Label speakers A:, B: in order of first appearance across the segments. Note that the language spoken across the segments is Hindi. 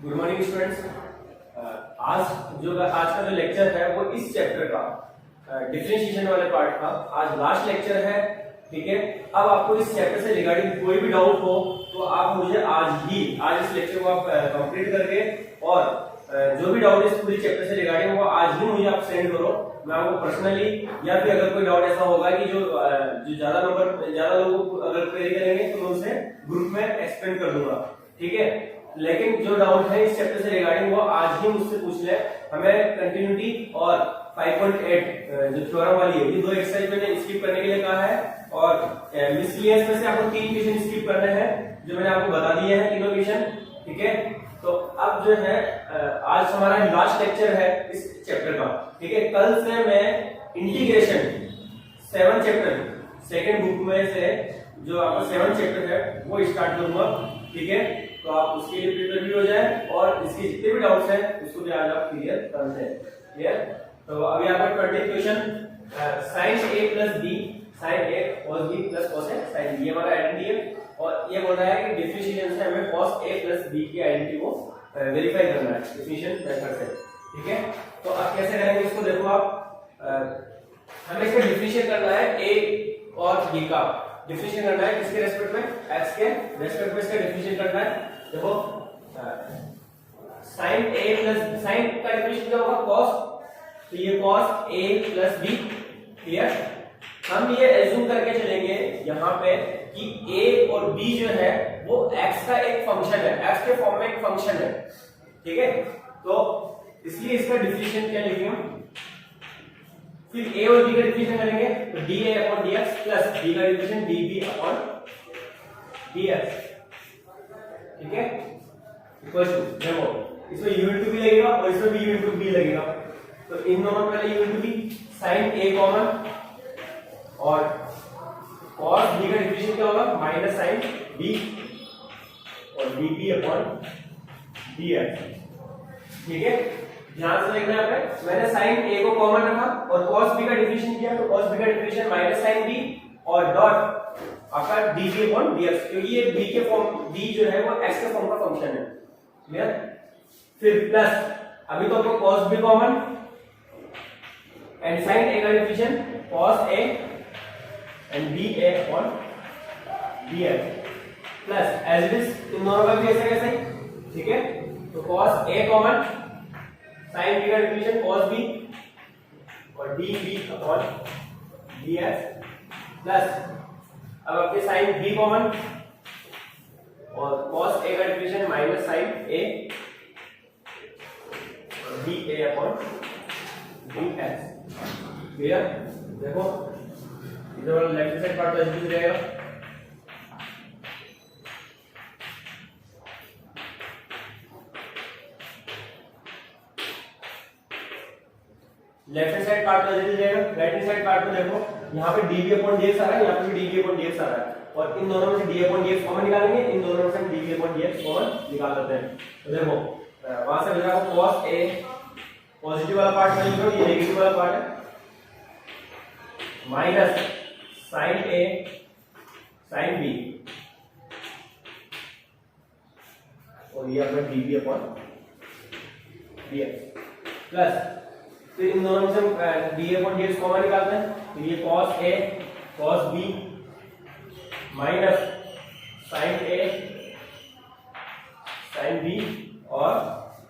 A: Good morning students. आज का जो लेक्चर है वो इस चैप्टर का डिफरेंशिएशन वाले पार्ट का आज लास्ट लेक्चर है। ठीक है, अब आपको इस चैप्टर से रिगार्डिंग कोई भी डाउट हो तो आप मुझे आज इस लेक्चर को आप कंप्लीट करके और जो भी डाउट इस पूरी चैप्टर से रिगार्डिंग वो आज ही मुझे आप सेंड करो। मैं आपको पर्सनली या फिर अगर कोई डाउट ऐसा होगा कि जो ज्यादा लोग अगर क्वेरी करेंगे तो मैं उसे ग्रुप में एक्सप्लेन कर दूंगा। ठीक है, लेकिन जो डाउट है इस चैप्टर से रिगार्डिंग वो आज ही मुझसे पूछ ले। हमें कंटिन्यूटी और 5.8 जो थ्योरम वाली है ये दो एक्सरसाइज मैंने स्किप करने के लिए कहा है और मिसलिनियस में से आपको 3 क्वेश्चन स्किप करने हैं जो मैंने आपको बता दिए हैं तीनों क्वेश्चन। ठीक है, तो अब जो है आज हमारा लास्ट लेक्चर है इस चैप्टर का। ठीक है, कल से मैं इंटीग्रेशन 7 चैप्टर सेकंड बुक में से जो आपका 7 चैप्टर है वो स्टार्ट करूंगा। ठीक है, तो आप उसके लिए प्रिपेयर भी हो जाए और इसके जितने भी डाउट्स हैं उसको भी आज आप क्लियर कर दें। क्लियर, तो अभी आपका 20 question sin a plus b sin a cos b plus cos a sin b हमारा आइडेंटिटी है और ये बोल रहा है कि डिफरेंशिएशन से हमें cos a plus b की आइडेंटिटी को वेरीफाई करना है डिफरेंशिएशन मेथड से। ठीक है, तो अब कैसे करेंगे इसको देखो आप। हमें इसका डिफरेंशिएट करना है a और b का डिफरेंशिएट करना है किसके रेस्पेक्ट में, x के रेस्पेक्ट में इसका डिफरेंशिएट करना है। देखो sin a plus sin का डिफरेंशिएट क्या होगा cos, तो ये cos a plus b। Clear, हम ये एज्यूम करके चलेंगे यहाँ पे कि a और b जो है वो x का एक फंक्शन है, x के फॉर्म में एक फंक्शन है। ठीक है, तो इसलिए इसका डिफरेंशिएट क्या लिखेंगे हम, फिर a और b का डिफरेंशिएट करेंगे तो dA upon dx plus b का डिफरेंशिएट dB upon dx। ठीक है, इक्वल टू देखो इसमें u into b लगेगा और इसमें भी u into b लगेगा, तो इन दोनों में पहले u into b sin a common और cos b का डिफरेंशिएट क्या होगा माइनस sin b और dB upon dx। ठीक है, ध्यान से देखना है, मैंने sin a को कॉमन रखा और cos b का डिफरेंशिएट किया तो cos b का डिफरेंशिएट माइनस sin b और डॉट आपका dB upon dx, क्योंकि ये b के फॉर्म b जो है वो x के फॉर्म का फंक्शन है। क्लियर, फिर प्लस अभी तो आपको cos b common and sin a का differentiate cos a and dA upon dx plus as it is इन दोनों का भी ऐसे कैसे। ठीक है, तो cos a common sin b का डिफरेंशिएट cos b और dB upon dx प्लस अब आपके sin b कॉमन और cos a का डिफरेंशिएट माइनस sin a और dA upon dx। क्लियर, देखो इधर वाला लेफ्ट साइड पार्ट तो ऐसे ही रहेगा। लेफ्ट साइड पार्ट तो ऐसे ही रहेगा, राइट साइड पार्ट में देखो यहाँ पे dB upon dx आ रहा है, यहाँ पे भी dB upon dx आ रहा है और इन दोनों में से d upon dx कॉमन निकालेंगे, इन दोनों में से dB upon dx कॉमन निकाल लेते हैं। तो देखो वहां से बचा cos a पॉजिटिव वाला पार्ट नहीं करो, ये नेगेटिव वाला पार्ट है minus sin a sin b और ये अपना dB upon dx प्लस फिर इन दोनों में से dA upon dx कॉमन निकालते हैं तो ये cos a cos b minus sin a sin b और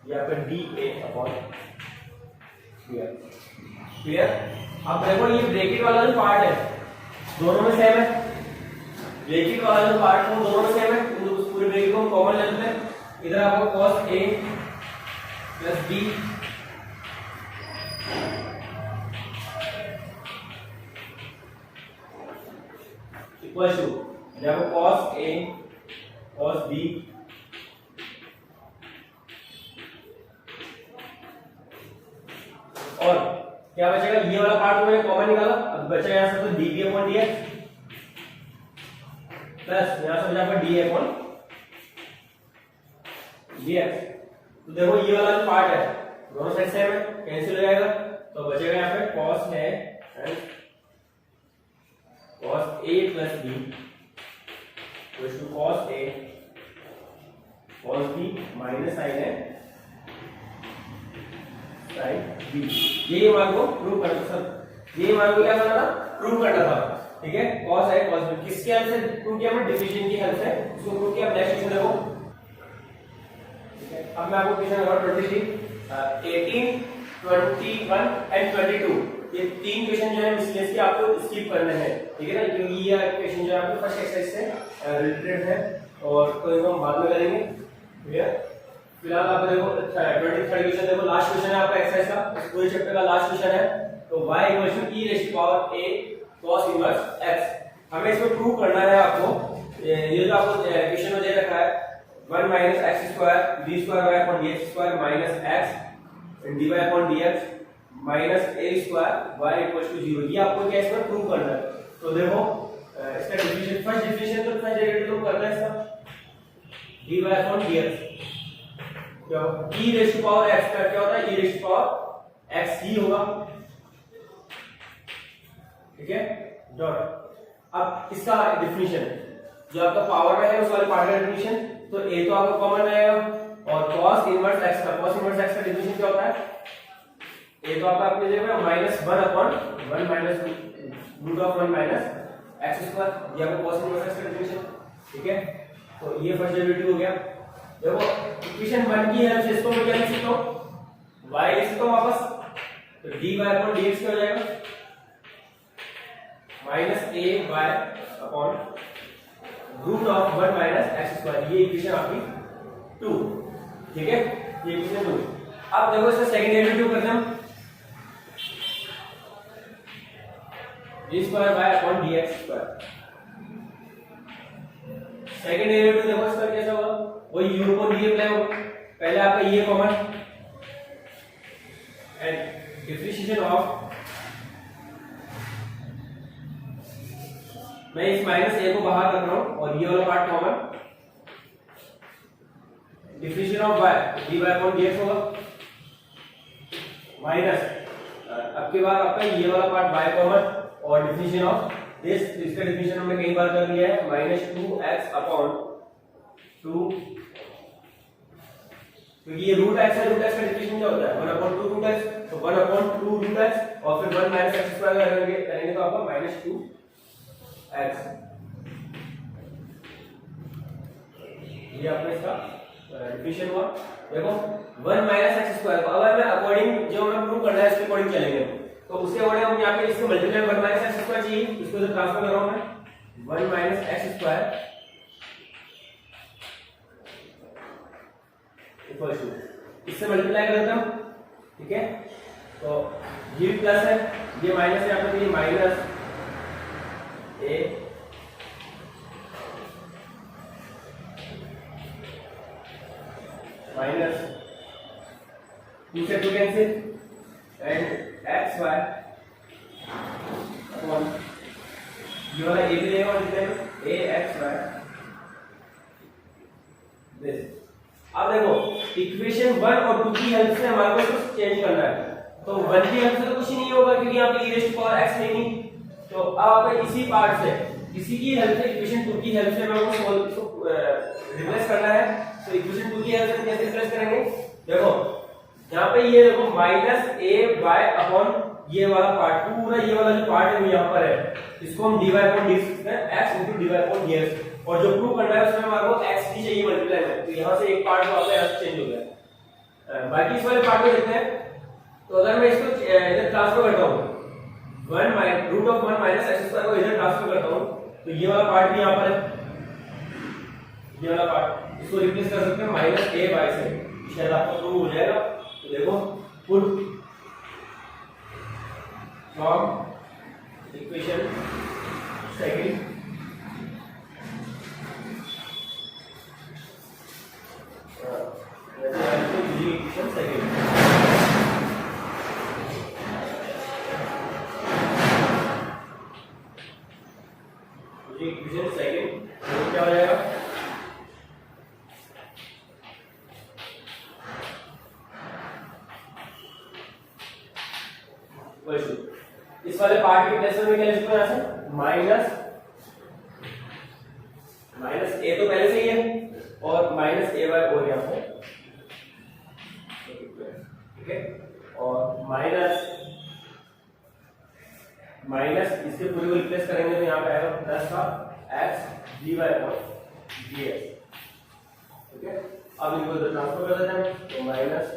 A: यहाँ पर dA upon dx। क्लियर, अब देखो ये ब्रैकेट वाला जो पार्ट है दोनों में सेम है, ब्रैकेट वाला जो पार्ट है वो दोनों में सेम है, तो उस पूरे ब्रैकेट को हम कॉमन ले लेते हैं। इधर आपको cos a plus b equal to जब cos a cos b और क्या बचेगा, ये वाला पार्ट मैंने कॉमन निकाला, अब बचेगा यहां से तो dB upon dx प्लस यहां से बचा आपका dA upon dx। तो देखो ये वाला जो पार्ट है दोनों साइड सेम है, कैंसिल हो जाएगा तो बचेगा यहाँ पे cos है cos a plus b equal to cos a cos b minus sin a sin b। ये मान को प्रूव करना सर, ये मान को क्या करना था, प्रूव करना था। ठीक है, cos a cos b किसके हेल्प से प्रूव किया, हमने डिफिशिएंट की हेल्प से इसको प्रूव किया। नेक्स्ट क्वेश्चन देखो। ठीक है, अब मैं आपको क्वेश्चन नंबर 23 18 21 एंड 22 ये तीन क्वेश्चन जो है मिसलेनियस के आपको स्किप करने हैं। ठीक है ना, क्योंकि ये क्वेश्चन जो है आपको फर्स्ट एक्सरसाइज से रिलेटेड है और तो हम बाद में करेंगे। ठीक है, फिलहाल आप देखो 23rd क्वेश्चन देखो, लास्ट क्वेश्चन है आपका एक्सरसाइज का, इस पूरे चैप्टर का लास्ट क्वेश्न है। तो y e cos inverse x हमें इसमें प्रूव करना है आपको। ये जो आपको क्वेश्चन में दे रखा है 1 minus X square d square y upon dx square minus x dy upon dx minus a square y equal to 0, ये आपको क्या इसमें प्रूव करना है। तो देखो इसका डिफिशिएंट फर्स्ट डिफिशिएंट तो फर्स्ट डेरिवेटिव करना है इसका dy अपॉन dx क्या e raise to power x का क्या होता है, e raise to power x ही होगा। ठीक है, डॉट। अब इसका डिफिनिशन जो आपका पावर में है उस वाले पार्ट का डिफिनिशन, तो a तो आपका कॉमन रहेगा और cos इनवर्स x का डिफिनिशन क्या होता है, a तो आपका अपने जगह minus 1 upon 1 minus root of 1 minus X square, ये आपका cos इनवर्स x का डिफिनिशन। ठीक है, तो ये फर्स्ट डेरिवेटिव हो गया। देखो इक्वेशन 1 की हेल्प से इसको मैं क्या लिख सकता हूं, y लिख सकता हूं वापस, तो dy अपॉन dx क्या हो जाएगा minus a y upon root of 1 minus X square, ये इक्वेशन आपकी 2। ठीक है, ये इक्वेशन 2। अब देखो इसका सेकंड डेरिवेटिव करते हैं हम, d square y upon dx square. Second derivative देखो इसका कैसा होगा, वही u अपॉन d अप्लाई होगा। पहले आपका ये कॉमन एंड डिफरेंशिएशन ऑफ, मैं इस माइनस a को बाहर रख रहा हूं और ये वाला part common, differentiation of y dy upon dx होगा माइनस, अब के बाद आपका ये वाला पार्ट y कॉमन और डिफरेंशिएशन ऑफ दिस, इसका डिफरेंशिएशन हमने कई बार कर लिया है, माइनस 2x अपॉन 2, क्योंकि ये रूट x है, रूट x का डिफरेंशिएशन क्या होता है 1 अपॉन 2 रूट x, तो 1 अपॉन 2 रूट x और फिर 1 माइनस x स्क्वायर करेंगे तो आपका माइनस 2x, ये आपका इसका डिफरेंशिएशन हुआ। देखो 1 माइनस एक्स स्क्वायर को अगर मैं अकॉर्डिंग जो हमें प्रूव करना है इसके अकॉर्डिंग चलेंगे, तो उसके अकॉर्डिंग हम यहाँ पे इसको मल्टीप्लाई 1 माइनस एक्स स्क्वायर चाहिए, इसको इधर ट्रांसफर कर रहा हूं मैं 1 minus X square equal to, इससे मल्टीप्लाई कर देता हूं। ठीक है, तो ये प्लस है ये माइनस है, यहाँ पे ये माइनस a माइनस 2 से 2 cancel and X Y upon ये वाला ए भी रहेगा और इधर ए एक्स वाई दिस। अब देखो इक्वेशन 1 और 2 की हेल्प से हमारे को कुछ चेंज करना है, तो 1 की हेल्प से तो कुछ ही नहीं होगा क्योंकि यहाँ पे e raise to power x नहीं, तो अब आपको इसी पार्ट से इसी की हेल्प से इक्वेशन 2 की हेल्प से हमें उसको रिप्लेस करना है। तो इक्वेशन 2 की हेल्प से कैसे रिप्लेस करेंगे, देखो यहाँ पे ये देखो माइनस a y अपॉन ये वाला पार्ट, पूरा ये वाला जो पार्ट है वो यहाँ पर है, इसको हम dy अपॉन dx लिखते हैं x into dy upon dx, और जो प्रूव करना है उसमें हमारे को x भी चाहिए मल्टीप्लाई में, तो यहाँ से एक पार्ट जो आपका यहाँ से चेंज हो गया। बाकी इस वाले पार्ट में देखते हैं, तो अगर मैं इसको इधर ट्रांसफर करता हूँ 1 minus root of 1 minus X square को इधर ट्रांसफर करता हूँ, तो ये वाला पार्ट भी यहाँ पर है, ये वाला पार्ट इसको रिप्लेस कर सकते हैं माइनस a y से, शायद आपको प्रूव हो जाएगा। तो देखो put from equation second equation second equation second तो क्या हो जाएगा, इस वाले पार्ट के प्लेस में क्या लिख सकते हैं यहाँ से माइनस a तो पहले से ही है और minus a y minus minus इसके पूरे को रिप्लेस करेंगे तो यहाँ पे आएगा प्लस का X D Y upon D X. ठीक है, अब इनको इधर ट्रांसफर कर देते हैं तो माइनस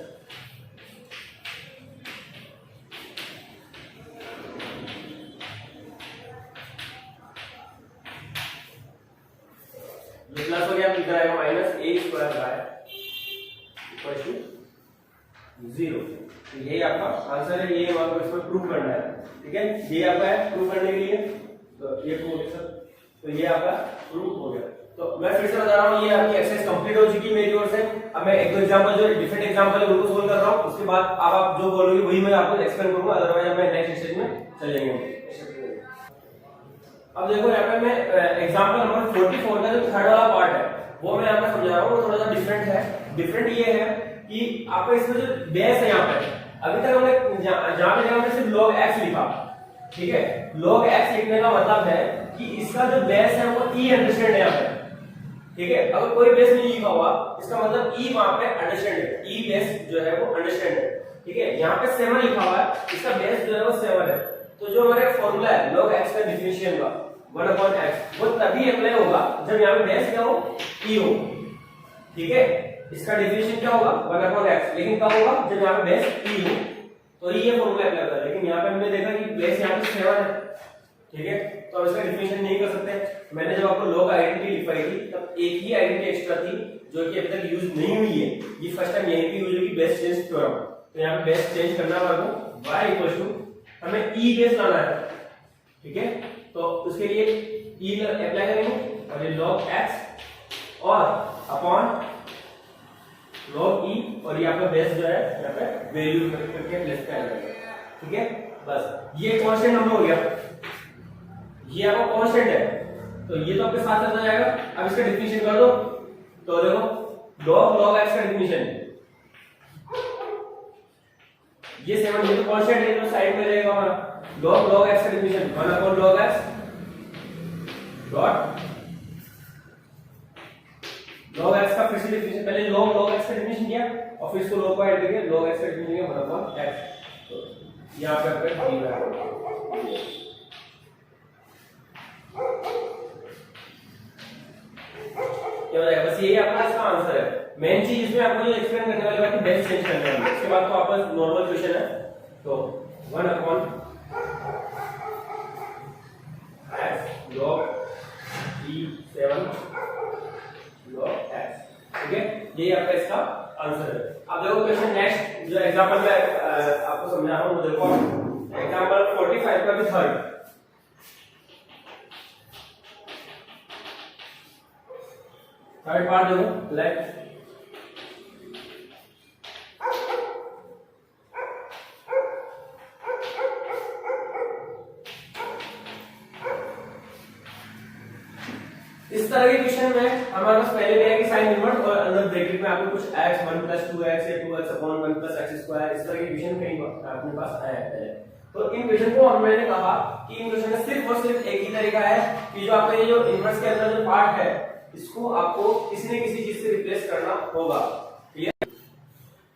A: ये प्लस हो गया, इधर आएगा minus A square by equal to 0। तो यही आपका आंसर है, ये आपको इसमें प्रूव करना है। ठीक है, ये आपका है प्रूव करने के लिए, तो ये प्रूव हो सर, तो ये आपका प्रूव हो गया। तो मैं फिर से बता रहा हूँ, ये आपकी एक्सरसाइज कंप्लीट हो चुकी है मेरी ओर से। अब मैं एक दो एग्जांपल जो डिफरेंट एग्जांपल है उनको सोल्व कर रहा हूँ, उसके बाद आप जो बोलोगे वही मैं आपको एक्सप्लेन करूंगा, अदरवाइज मैं नेक्स्ट स्टेज में चले जाएंगे। अब देखो यहाँ पे मैं एग्जांपल नंबर 44 का जो थर्ड वाला पार्ट है वो मैं यहाँ पे समझा रहा हूँ, वो थोड़ा सा डिफरेंट है। डिफरेंट ये है कि आपका इसमें जो बेस है यहाँ पे, अभी तक हमने जहाँ पे हमने सिर्फ log x लिखा। ठीक है, log x लिखने का मतलब है कि इसका जो बेस है वो e अंडरस्टैंड है यहाँ पे। ठीक है, अगर कोई बेस नहीं लिखा हुआ इसका मतलब e वहां पे अंडरस्टैंड है, e बेस जो है वो अंडरस्टैंड है। ठीक है, यहाँ पे 7 लिखा हुआ है, इसका बेस जो है वो 7 है। तो जो हमारा फॉर्मूला है log x का डिफरेंशियल का 1/x वो तभी अप्लाई होगा जब यहाँ पे बेस क्या हो, e हो। ठीक है, इसका डिफरेंशियल क्या होगा 1/x, लेकिन कब होगा जब यहाँ पे बेस e हो, तो ये फॉर्मूला अप्लाई होता है। लेकिन यहाँ पे हमने देखा कि बेस यहाँ पे 7 है। ठीक है, तो अब इसका डिफरेंशियल नहीं कर सकते। मैंने जब आपको log आइडेंटिटी लिखवाई थी तब एक ही आइडेंटिटी एक्स्ट्रा थी जो कि अभी तक यूज नहीं हुई है, ये फर्स्ट टाइम यहीं पे यूज होगी, बेस चेंज थ्योरम। तो यहाँ पे बेस चेंज करना है हमारे को, y इक्वल टू हमें e बेस लाना है। ठीक है, तो उसके लिए e अप्लाई करेंगे और ये log x और अपॉन log e, और ये आपका बेस जो है यहाँ पे वैल्यू करके प्लेस कर देंगे। ठीक है, बस ये कांस्टेंट नंबर हो गया, ये आपका कांस्टेंट है, तो ये तो आपके साथ चलता जाएगा। अब इसका डिफिनेशन कर दो, तो देखो log x का डिफिनेशन ये 7, ये तो कांस्टेंट है तो साइड में रहेगा हमारा। log x का definition 1/log x dot log x का फिर से डिफिनेशन, पहले log x का डिफिनेशन किया और फिर इसको log को ऐड करके log x का डिफिनेशन किया 1/x। तो यहां पे आपका क्या हो जाएगा, बस यही आपका इसका आंसर है। मेन चीज इसमें आपको जो एक्सप्लेन करने वाली बात है बेस चेंज करने वाली है, उसके बाद तो आपका नॉर्मल क्वेश्चन है। तो 1/x log e7 log x। ठीक है, यही आपका इसका आंसर है। अब देखो क्वेश्चन नेक्स्ट जो एग्जांपल में आपको समझा रहा हूं, वो देखो एग्जांपल 45 का भी थर्ड पार्ट देखो, लेट इस तरह के क्वेश्चन में हमारे पास पहले भी है कि साइन इनवर्स और अंदर ब्रैकेट में आपको कुछ x 1 + 2x या 2x अपॉन 1 + x², इस तरह के क्वेश्चन कहीं अपने पास आया है। तो इन क्वेश्चन को मैंने कहा कि इन क्वेश्चन में सिर्फ और सिर्फ एक ही तरीका है कि जो आपका ये जो इनवर्स के अंदर जो पार्ट है इसको आपको किसी न किसी चीज से रिप्लेस करना होगा।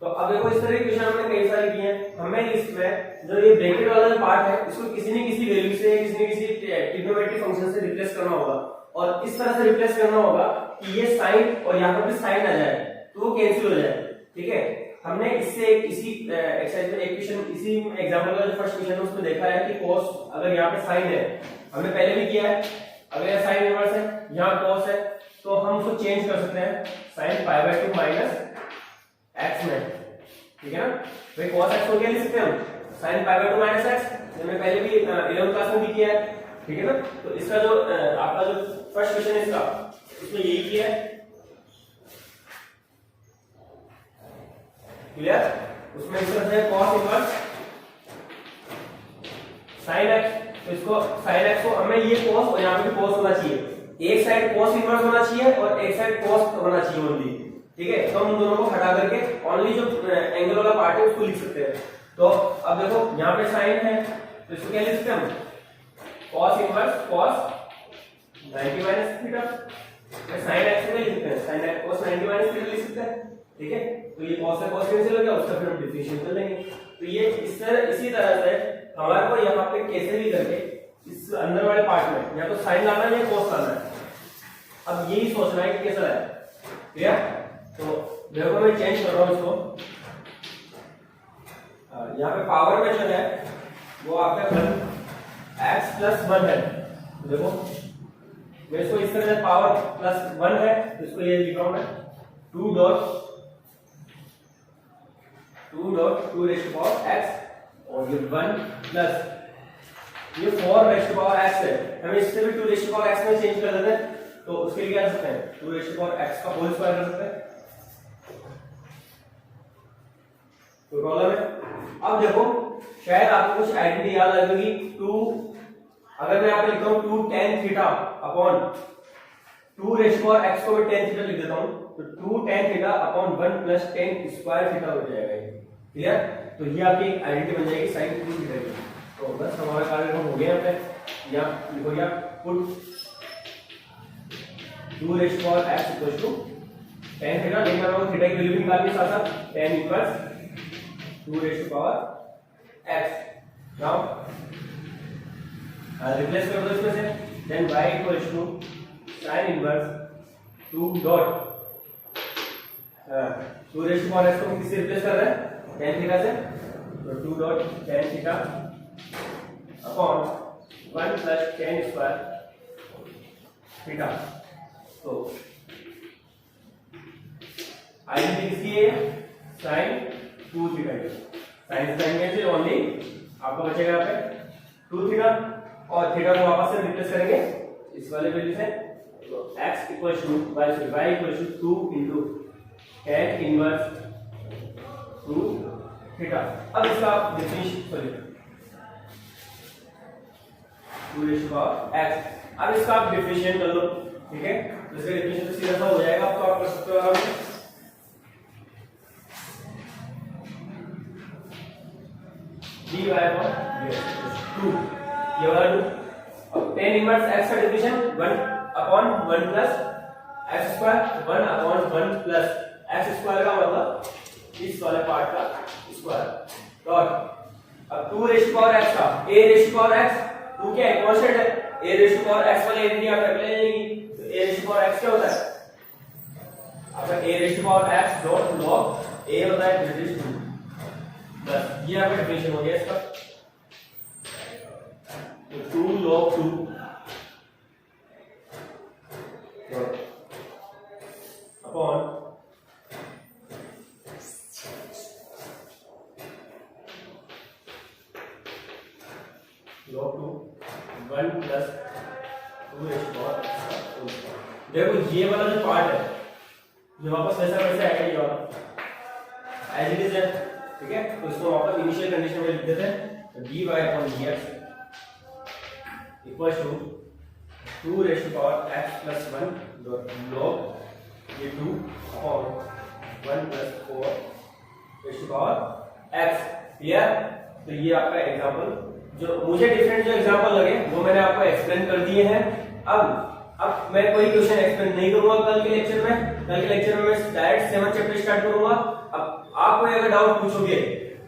A: तो अब देखो इस तरह के क्वेश्चन हमने कई सारे किए हैं, हमें इसमें जो ये ब्रैकेट वाला जो पार्ट है इसको किसी न किसी वैल्यू से, किसी न किसी ट्रिग्नोमेट्रिक फंक्शन से रिप्लेस करना होगा, और इस तरह से रिप्लेस करना होगा कि ये साइन और यहाँ पर भी साइन आ जाए तो वो कैंसिल हो जाए। ठीक है, हमने इससे इसी एक्सरसाइज में एक क्वेश्चन, इसी एग्जांपल का जो फर्स्ट क्वेश्चन है उसमें देखा है कि cos अगर यहाँ पे साइन है, हमने पहले भी किया है, अगर यह साइन इनवर्स है यहाँ cos है तो हम उसको चेंज कर सकते हैं sin π/2 माइनस x में। ठीक है ना, भाई cos x को क्या लिख सकते हैं हम sin π/2 माइनस x, हमने पहले भी 11th क्लास में भी किया है। ठीक है ना, तो इसका जो आपका जो फर्स्ट क्वेश्चन है इसका, इसमें यही किया है, क्लियर। उसमें इसका है cos इनवर्स sin x, तो इसको sin x को हमें ये cos और यहाँ पे भी cos होना चाहिए, एक साइड cos इनवर्स होना चाहिए और एक साइड cos होना चाहिए ओनली। ठीक है, तो हम उन दोनों को हटा करके ओनली जो एंगल वाला पार्ट है उसको लिख सकते हैं। तो अब देखो यहाँ पे sin है तो इसको क्या लिख सकते हैं हम cos inverse cos 90 minus theta, sin x को लिख सकते हैं sin x cos 90 minus theta लिख सकते हैं। ठीक है, तो ये cos से cos कैंसिल हो गया, उसका फिर हम डिफरेंशिएट कर लेंगे। तो ये इसी तरह से हमारे को यहाँ पे कैसे भी करके इस अंदर वाले पार्ट में या तो साइन लाना है या कोस लाना है। अब यही सोचना है कि कैसा है, क्लियर? तो देखो मैं चेंज कर रहा हूँ इसको। यहाँ पे पावर में जो है वो आपका x प्लस 1 है। देखो मैं इसको इस तरह से पावर प्लस 1 है तो इसको ये लिख रहा हूं मैं 2 रेज़ टू पावर x और ये 1 प्लस ये 4 रेज़ टू पावर x है। हम इससे भी 2 रेज़ टू पावर x में चेंज कर देते हैं तो उसके लिए क्या कर सकते हैं 2 रेज़ टू पावर x का होल स्क्वायर कर सकते हैं। कोई प्रॉब्लम है? अब देखो शायद आपको कुछ आइडेंटिटी याद आ जाएगी। 2 अगर मैं यहाँ पे लिखता हूँ 2 tan theta upon 2 raise to power x को मैं tan थीटा लिख देता हूँ तो 2 tan theta upon 1 plus tan square theta हो जाएगा। क्लियर? तो ये आपकी एक आइडेंटिटी बन जाएगी sin 2 थीटा की। तो बस हमारा कार्य हो गया यहाँ पे। या लिखो या put 2 raise to power x equal to tan theta, लेकिन हम थीटा की वैल्यू निकालने के साथ tan inverse 2 raise to power x। Now replace कर दो इसमें से, then y equals to sin inverse 2 dot 2 raise to power x को किससे रिप्लेस कर रहे हैं tan थीटा से, तो 2 dot tan theta upon 1 plus tan square theta. तो आइडेंटिटी किसकी है sin 2 थीटा की। साइन में से ओनली आपको बचेगा यहाँ पे 2 थीटा और थीटा को वापस से रिप्लेस करेंगे इस वाले वैल्यू से। तो x equals to y equals to 2 into tan inverse 2 theta. अब इसका आप डिफरेंशिएट करिए 2 रेज़ टू पावर x। अब इसका आप डिफरेंशिएट कर लो, ठीक है? तो इसका डिफरेंशिएट तो सीधा सा हो जाएगा, अब तो आप कर सकते हो आराम से। dy अपॉन dx 2 ये वाला 2। अब tan इनवर्स x का differentiation 1 upon 1 plus x square 1 upon 1 plus x square का मतलब इस वाले पार्ट का स्क्वायर डॉट अब 2 रेज़ टू पावर x का a raise to power x 2 क्या है कांस्टेंट है, a raise to power x वाले आइडेंटिटी आप रख लेंगे तो a raise to power x क्या होता है आपका a raise to power x dot log a होता है डिफरेंशिएट 2 बस ये आपका डिफरेंशिएशन हो गया इसका। तो 2 log 2 upon log 2 1 plus 2 raise to power. देखो ये वाला जो पार्ट है जो वापस वैसा वैसे आएगा ये वाला एज इट इज है, ठीक है? तो इसको वापस इनिशियल कंडीशन में लिख देते हैं। तो dy upon dx equals to 2 raise to power x plus 1 dot log ये 2 upon 1 plus 4 raise to power x। Clear? तो ये आपका एग्जांपल जो मुझे डिफरेंट जो एग्जांपल लगे वो मैंने आपको एक्सप्लेन कर दिए हैं। अब मैं कोई क्वेश्चन एक्सप्लेन नहीं करूंगा कल के लेक्चर में। कल के लेक्चर में मैं डायरेक्ट 7 चैप्टर स्टार्ट करूंगा। अब आप कोई अगर डाउट पूछोगे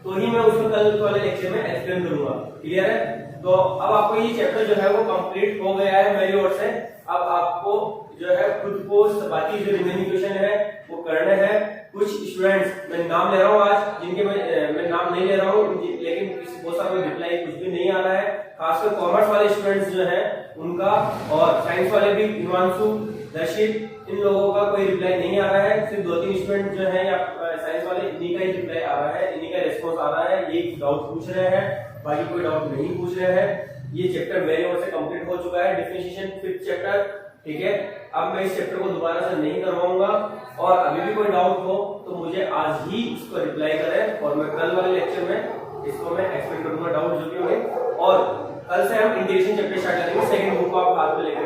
A: तो ही मैं उसको कल वाले लेक्चर में एक्सप्लेन करूंगा। क्लियर है? तो अब आपको ये चैप्टर जो है वो कंप्लीट हो गया है मेरी ओर से। अब आपको जो है खुद को बाकी जो रिमेनिंग क्वेश्चन है वो करने हैं। कुछ स्टूडेंट्स मैं नाम ले रहा हूँ आज जिनके मैं नाम नहीं ले रहा हूँ, लेकिन बहुत सारे रिप्लाई कुछ भी नहीं आ रहा है। खासकर कॉमर्स वाले स्टूडेंट्स जो हैं उनका और साइंस वाले भी हिमांशु दर्शित इन लोगों का कोई रिप्लाई नहीं आ रहा है। सिर्फ 2-3 स्टूडेंट जो है या साइंस वाले इन्हीं का ही रिप्लाई आ रहा है, इन्हीं का रिस्पॉन्स आ रहा है। ये डाउट पूछ रहे हैं, बाकी कोई डाउट नहीं पूछ रहे हैं। ये चैप्टर मेरे ओर से कंप्लीट हो चुका है, डिफरेंशिएशन 5th चैप्टर, ठीक है? अब मैं इस चैप्टर को दोबारा से नहीं करवाऊंगा और अभी भी कोई डाउट हो तो मुझे आज ही इसको रिप्लाई करें और मैं कल वाले लेक्चर में इसको मैं एक्सप्लेन करूंगा डाउट जो भी होंगे। और कल से हम इंटीग्रेशन चैप्टर स्टार्ट करेंगे। सेकंड बुक को आप हाथ में लेकर